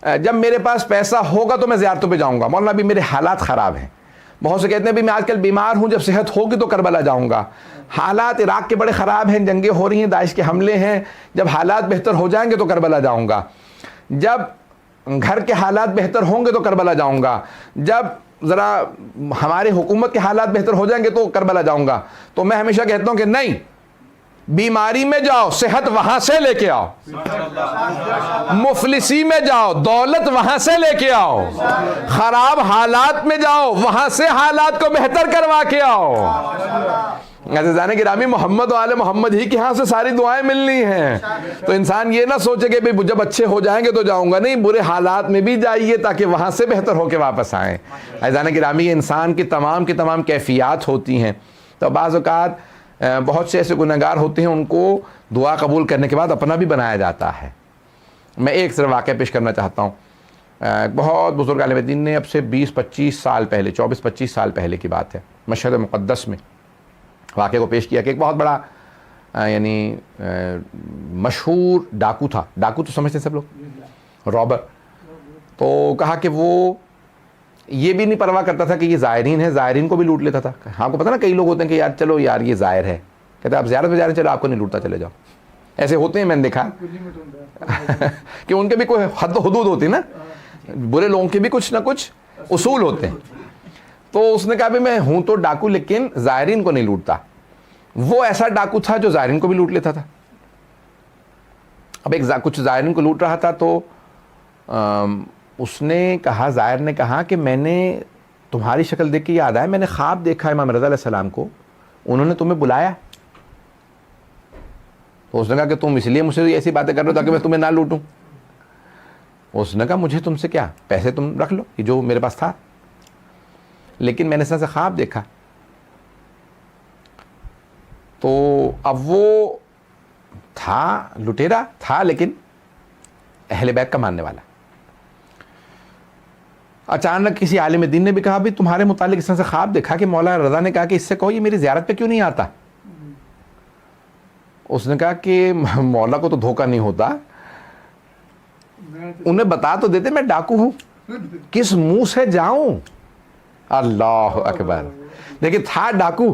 جب میرے پاس پیسہ ہوگا تو میں زیارتوں پہ جاؤں گا، مولانا ابھی میرے حالات خراب ہیں. بہت سے کہتے ہیں بھی میں آج کل بیمار ہوں، جب صحت ہوگی تو کربلا جاؤں گا. حالات عراق کے بڑے خراب ہیں، جنگیں ہو رہی ہیں، داعش کے حملے ہیں، جب حالات بہتر ہو جائیں گے تو کربلا جاؤں گا. جب گھر کے حالات بہتر ہوں گے تو کربلا جاؤں گا. جب ذرا ہمارے حکومت کے حالات بہتر ہو جائیں گے تو کربلا جاؤں گا. تو میں ہمیشہ کہتا ہوں کہ نہیں، بیماری میں جاؤ صحت وہاں سے لے کے آؤ، مفلسی میں جاؤ دولت وہاں سے لے کے آؤ، خراب حالات میں جاؤ وہاں سے حالات کو بہتر کروا کے آؤ. عزیزان گرامی، محمد و آل محمد ہی کے ہاں سے ساری دعائیں ملنی ہیں. تو انسان یہ نہ سوچے کہ جب اچھے ہو جائیں گے تو جاؤں گا، نہیں، برے حالات میں بھی جائیے تاکہ وہاں سے بہتر ہو کے واپس آئیں. عزیزان گرامی، انسان کی تمام کیفیات ہوتی ہیں. تو بعض اوقات بہت سے ایسے گنہگار ہوتے ہیں، ان کو دعا قبول کرنے کے بعد اپنا بھی بنایا جاتا ہے. میں ایک صرف واقعہ پیش کرنا چاہتا ہوں. بہت بزرگ عالم دین نے اب سے 24-25 سال پہلے، 24-25 سال پہلے کی بات ہے، مشہد مقدس میں واقعے کو پیش کیا کہ ایک بہت بڑا مشہور ڈاکو تھا. ڈاکو تو سمجھتے ہیں سب لوگ، رابر. تو کہا کہ وہ یہ بھی نہیں پرواہ کرتا تھا کہ یہ زائرین ہے، زائرین کو بھی لوٹ لیتا تھا. آپ کو پتہ نا، کئی لوگ ہوتے ہیں کہ یار چلو یار یہ زائر ہے، کہتے ہیں آپ زیارت پہ جا رہے ہیں، چلو آپ کو نہیں لوٹتا، چلے جاؤ. ایسے ہوتے ہیں، میں نے دیکھا کہ ان کے بھی کوئی حد و حدود ہوتی ہے نا، برے لوگوں کے بھی کچھ نہ کچھ اصول ہوتے ہیں. تو اس نے کہا بھی میں ہوں تو ڈاکو لیکن زائرین کو نہیں لوٹتا. وہ ایسا ڈاکو تھا جو زائرین کو بھی لوٹ لیتا تھا. اب کچھ زائرین کو لوٹ رہا تھا تو اس نے کہا، زائر نے کہا کہ میں نے تمہاری شکل دیکھ کے یاد آیا، میں نے خواب دیکھا امام رضا علیہ السلام کو، انہوں نے تمہیں بلایا. تو اس نے کہا کہ تم اس لیے مجھ سے ایسی باتیں کر رہے ہو تاکہ میں تمہیں نہ لوٹوں. اس نے کہا مجھے تم سے کیا، پیسے تم رکھ لو، یہ جو میرے پاس تھا، لیکن میں نے اس طرح سے خواب دیکھا. تو اب وہ تھا لٹیرا تھا لیکن اہل بیت کا ماننے والا. اچانک کسی عالم دین نے بھی کہا بھی تمہارے متعلق اس طرح سے خواب دیکھا کہ مولا رضا نے کہا کہ اس سے کہو یہ میری زیارت پہ کیوں نہیں آتا. اس نے کہا کہ مولا کو تو دھوکہ نہیں ہوتا، انہیں بتا تو دیتے میں ڈاکو ہوں، کس منہ سے جاؤں. اللہ اکبر. لیکن تھا ڈاکو،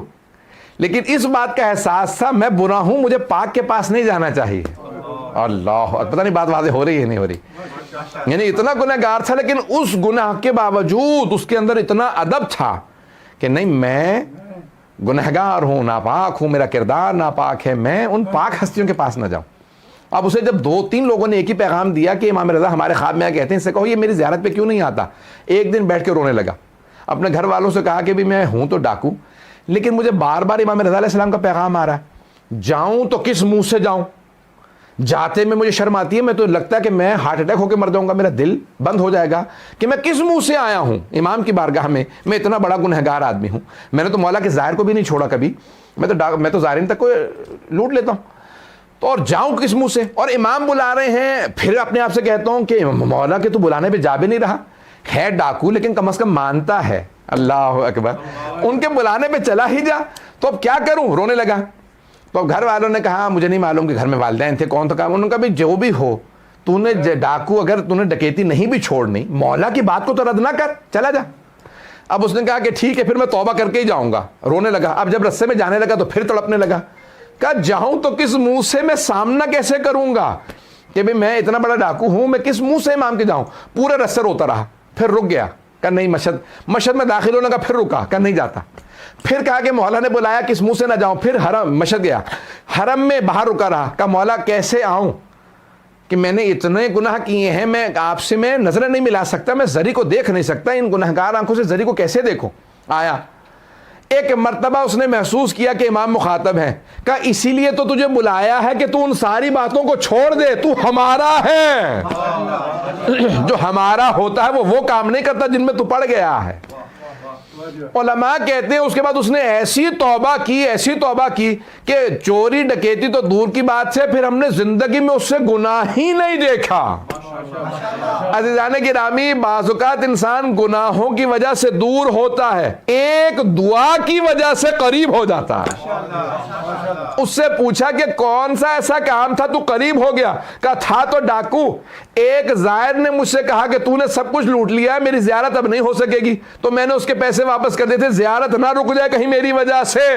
لیکن اس بات کا احساس تھا میں برا ہوں، مجھے پاک کے پاس نہیں جانا چاہیے. اللہ، پتہ نہیں بات واضح ہو رہی ہے نہیں ہو رہی. یعنی اتنا گنہگار تھا لیکن اس گناہ کے باوجود اس کے اندر اتنا ادب تھا کہ نہیں، میں گنہگار ہوں، ناپاک ہوں، میرا کردار ناپاک ہے، میں ان پاک ہستیوں کے پاس نہ جاؤں. اب اسے جب 2-3 لوگوں نے ایک ہی پیغام دیا کہ امام رضا ہمارے خواب میں کہتے ہیں، اس سے کہو یہ میری زیارت پہ کیوں نہیں آتا. ایک دن بیٹھ کے رونے لگا. اپنے گھر والوں سے کہا کہ بھی میں ہوں تو ڈاکو لیکن مجھے بار بار امام رضا علیہ السلام کا پیغام آ رہا ہے، جاؤں تو کس منہ سے جاؤں. جاتے میں مجھے شرم آتی ہے، میں تو لگتا ہے کہ میں ہارٹ اٹیک ہو کے مر جاؤں گا، میرا دل بند ہو جائے گا کہ میں کس منہ سے آیا ہوں امام کی بارگاہ میں اتنا بڑا گنہگار آدمی ہوں. میں نے تو مولا کے ظاہر کو بھی نہیں چھوڑا کبھی، میں تو ظاہرین تک کو لوٹ لیتا ہوں، تو اور جاؤں کس منہ سے. اور امام بلا رہے ہیں، پھر اپنے آپ سے کہتا ہوں کہ مولا کے تو بلانے پہ جا بھی نہیں رہا. ہے ڈاکو لیکن کم از کم مانتا ہے. اللہ اکبر. ان کے بلانے پہ چلا ہی جا. تو اب کیا کروں، رونے لگا. تو گھر والوں نے کہا مجھے نہیں معلوم کہ گھر میں والدین تھے کون. تو کہا، انہوں نے کہا بھی جو بھی ہو، تو نے ڈاکو اگر تو نے ڈکیتی نہیں بھی چھوڑنی، مولا کی بات کو تو رد نہ کر، چلا جا. اب اس نے کہا کہ ٹھیک ہے پھر میں توبہ کر کے ہی جاؤں گا. رونے لگا. اب جب رستے میں جانے لگا تو پھر تڑپنے لگا. کہا جاؤں تو کس منہ سے، میں سامنا کیسے کروں گا کہ بھی میں اتنا بڑا ڈاکو ہوں، میں کس منہ سے امام کے جاؤں. پورے رستے روتا رہا. پھر رک گیا. کہا نہیں، مشہد میں داخل ہونے کا. پھر رکا. کہا نہیں جاتا. پھر کہا کہ مولا نے بلایا کس منہ سے نہ جاؤں. پھر حرم مشہد گیا. حرم میں باہر رکا رہا. کہا مولا کیسے آؤں کہ میں نے اتنے گناہ کیے ہیں، میں آپ سے میں نظریں نہیں ملا سکتا، میں زری کو دیکھ نہیں سکتا، ان گنہگار آنکھوں سے زری کو کیسے دیکھوں. آیا. ایک مرتبہ اس نے محسوس کیا کہ امام مخاطب ہے. کہا اسی لیے تو تجھے بلایا ہے کہ تو ان ساری باتوں کو چھوڑ دے، تو ہمارا ہے. جو ہمارا ہوتا ہے وہ کام نہیں کرتا جن میں تو پڑ گیا ہے. علماء کہتے ہیں اس کے بعد اس نے ایسی توبہ کی کہ چوری ڈکیتی تو دور کی بات سے، پھر ہم نے زندگی میں اس سے گناہ ہی نہیں دیکھا. عزیزان گرامی، بعض اوقات انسان گناہوں کی وجہ سے دور ہوتا ہے، ایک دعا کی وجہ سے قریب ہو جاتا ہے۔ اس سے پوچھا کہ کون سا ایسا کام تھا تو قریب ہو گیا؟ کہا تھا تو ڈاکو، ایک زائر نے مجھ سے کہا کہ تو نے سب کچھ لوٹ لیا ہے، میری زیارت اب نہیں ہو سکے گی، تو میں نے اس کے پیسے واپس کر دیے تھے، زیارت نہ رک جائے کہیں میری وجہ سے۔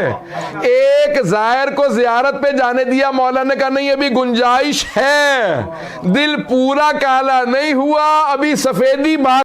ایک زائر کو زیارت پہ جانے دیا، مولا نے کہا نہیں ابھی گنجائش ہے، دل پورا کالا نہیں ہوا، ابھی سفیدی باقی